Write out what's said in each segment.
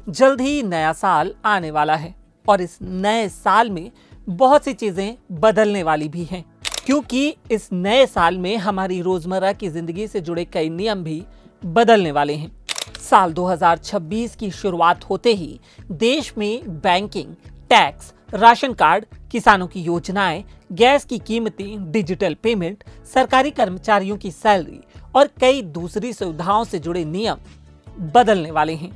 जल्द ही नया साल आने वाला है और इस नए साल में बहुत सी चीजें बदलने वाली भी हैं, क्योंकि इस नए साल में हमारी रोजमर्रा की जिंदगी से जुड़े कई नियम भी बदलने वाले हैं। साल 2026 की शुरुआत होते ही देश में बैंकिंग, टैक्स, राशन कार्ड, किसानों की योजनाएं, गैस की कीमतें, डिजिटल पेमेंट, सरकारी कर्मचारियों की सैलरी और कई दूसरी सुविधाओं से जुड़े नियम बदलने वाले हैं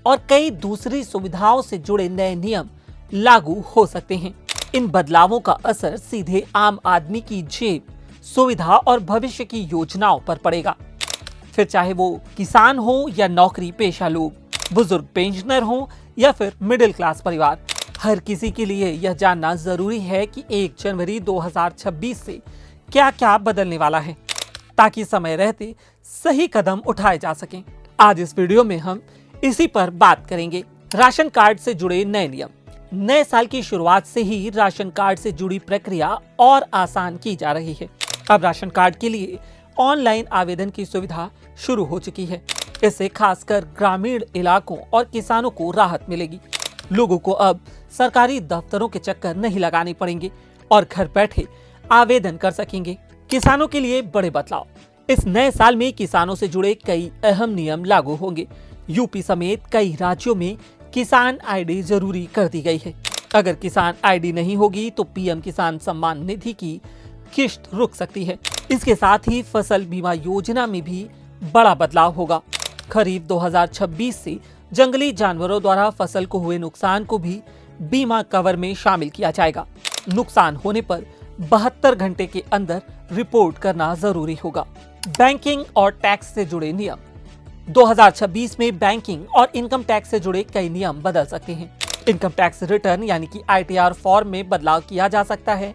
और कई दूसरी सुविधाओं से जुड़े नए नियम लागू हो सकते हैं। इन बदलावों का असर सीधे आम आदमी की जेब, सुविधा और भविष्य की योजनाओं पर पड़ेगा। फिर चाहे वो किसान हो या नौकरी पेशा लोग, बुजुर्ग पेंशनर हो या फिर मिडिल क्लास परिवार, हर किसी के लिए यह जानना जरूरी है कि 1 जनवरी 2026 से क्या क्या बदलने वाला है, ताकि समय रहते सही कदम उठाए जा सकें। आज इस वीडियो में हम इसी पर बात करेंगे। राशन कार्ड से जुड़े नए नियम। नए साल की शुरुआत से ही राशन कार्ड से जुड़ी प्रक्रिया और आसान की जा रही है। अब राशन कार्ड के लिए ऑनलाइन आवेदन की सुविधा शुरू हो चुकी है। इससे खासकर ग्रामीण इलाकों और किसानों को राहत मिलेगी। लोगों को अब सरकारी दफ्तरों के चक्कर नहीं लगाने पड़ेंगे और घर बैठे आवेदन कर सकेंगे। किसानों के लिए बड़े बदलाव। इस नए साल में किसानों से जुड़े कई अहम नियम लागू होंगे। यूपी समेत कई राज्यों में किसान आईडी जरूरी कर दी गई है। अगर किसान आईडी नहीं होगी तो पीएम किसान सम्मान निधि की किश्त रुक सकती है। इसके साथ ही फसल बीमा योजना में भी बड़ा बदलाव होगा। खरीफ 2026 से जंगली जानवरों द्वारा फसल को हुए नुकसान को भी बीमा कवर में शामिल किया जाएगा। नुकसान होने पर 72 घंटे के अंदर रिपोर्ट करना जरूरी होगा। बैंकिंग और टैक्स से जुड़े नियम। 2026 में बैंकिंग और इनकम टैक्स से जुड़े कई नियम बदल सकते हैं। इनकम टैक्स रिटर्न यानी कि ITR फॉर्म में बदलाव किया जा सकता है।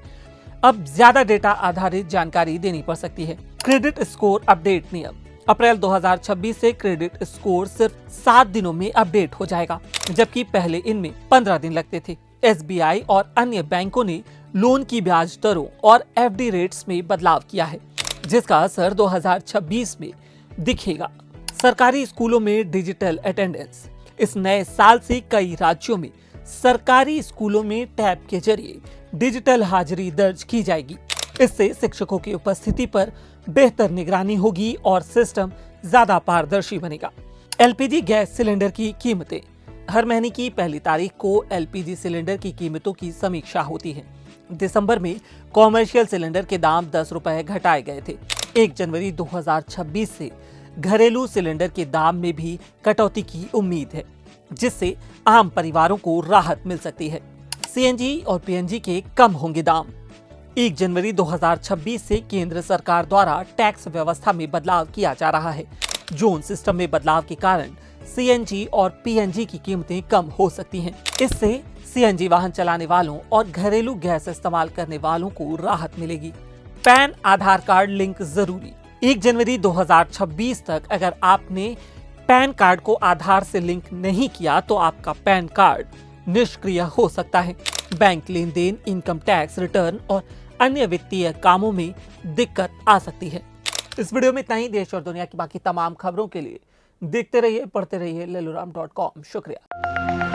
अब ज्यादा डेटा आधारित जानकारी देनी पड़ सकती है। क्रेडिट स्कोर अपडेट नियम। अप्रैल 2026 से क्रेडिट स्कोर सिर्फ 7 दिनों में अपडेट हो जाएगा, जबकि पहले इनमें 15 दिन लगते थे। SBI और अन्य बैंकों ने लोन की ब्याज दरों और FD रेट्स में बदलाव किया है, जिसका असर 2026 में दिखेगा। सरकारी स्कूलों में डिजिटल अटेंडेंस। इस नए साल से कई राज्यों में सरकारी स्कूलों में टैब के जरिए डिजिटल हाजिरी दर्ज की जाएगी। इससे शिक्षकों की उपस्थिति पर बेहतर निगरानी होगी और सिस्टम ज्यादा पारदर्शी बनेगा। LPG गैस सिलेंडर की कीमतें। हर महीने की पहली तारीख को LPG सिलेंडर की कीमतों की समीक्षा होती है। दिसंबर में कॉमर्शियल सिलेंडर के दाम 10 रुपए घटाए गए थे। 1 जनवरी 2026 से घरेलू सिलेंडर के दाम में भी कटौती की उम्मीद है, जिससे आम परिवारों को राहत मिल सकती है। CNG और PNG के कम होंगे दाम। 1 जनवरी 2026 से केंद्र सरकार द्वारा टैक्स व्यवस्था में बदलाव किया जा रहा है। जोन सिस्टम में बदलाव के कारण CNG और PNG की कीमतें कम हो सकती हैं। इससे CNG वाहन चलाने वालों और घरेलू गैस इस्तेमाल करने वालों को राहत मिलेगी। पैन आधार कार्ड लिंक जरूरी। 1 जनवरी 2026 तक अगर आपने पैन कार्ड को आधार से लिंक नहीं किया तो आपका पैन कार्ड निष्क्रिय हो सकता है। बैंक लेन देन, इनकम टैक्स रिटर्न और अन्य वित्तीय कामों में दिक्कत आ सकती है। इस वीडियो में इतना ही। देश और दुनिया की बाकी तमाम खबरों के लिए देखते रहिए, पढ़ते रहिए leluram.com। शुक्रिया।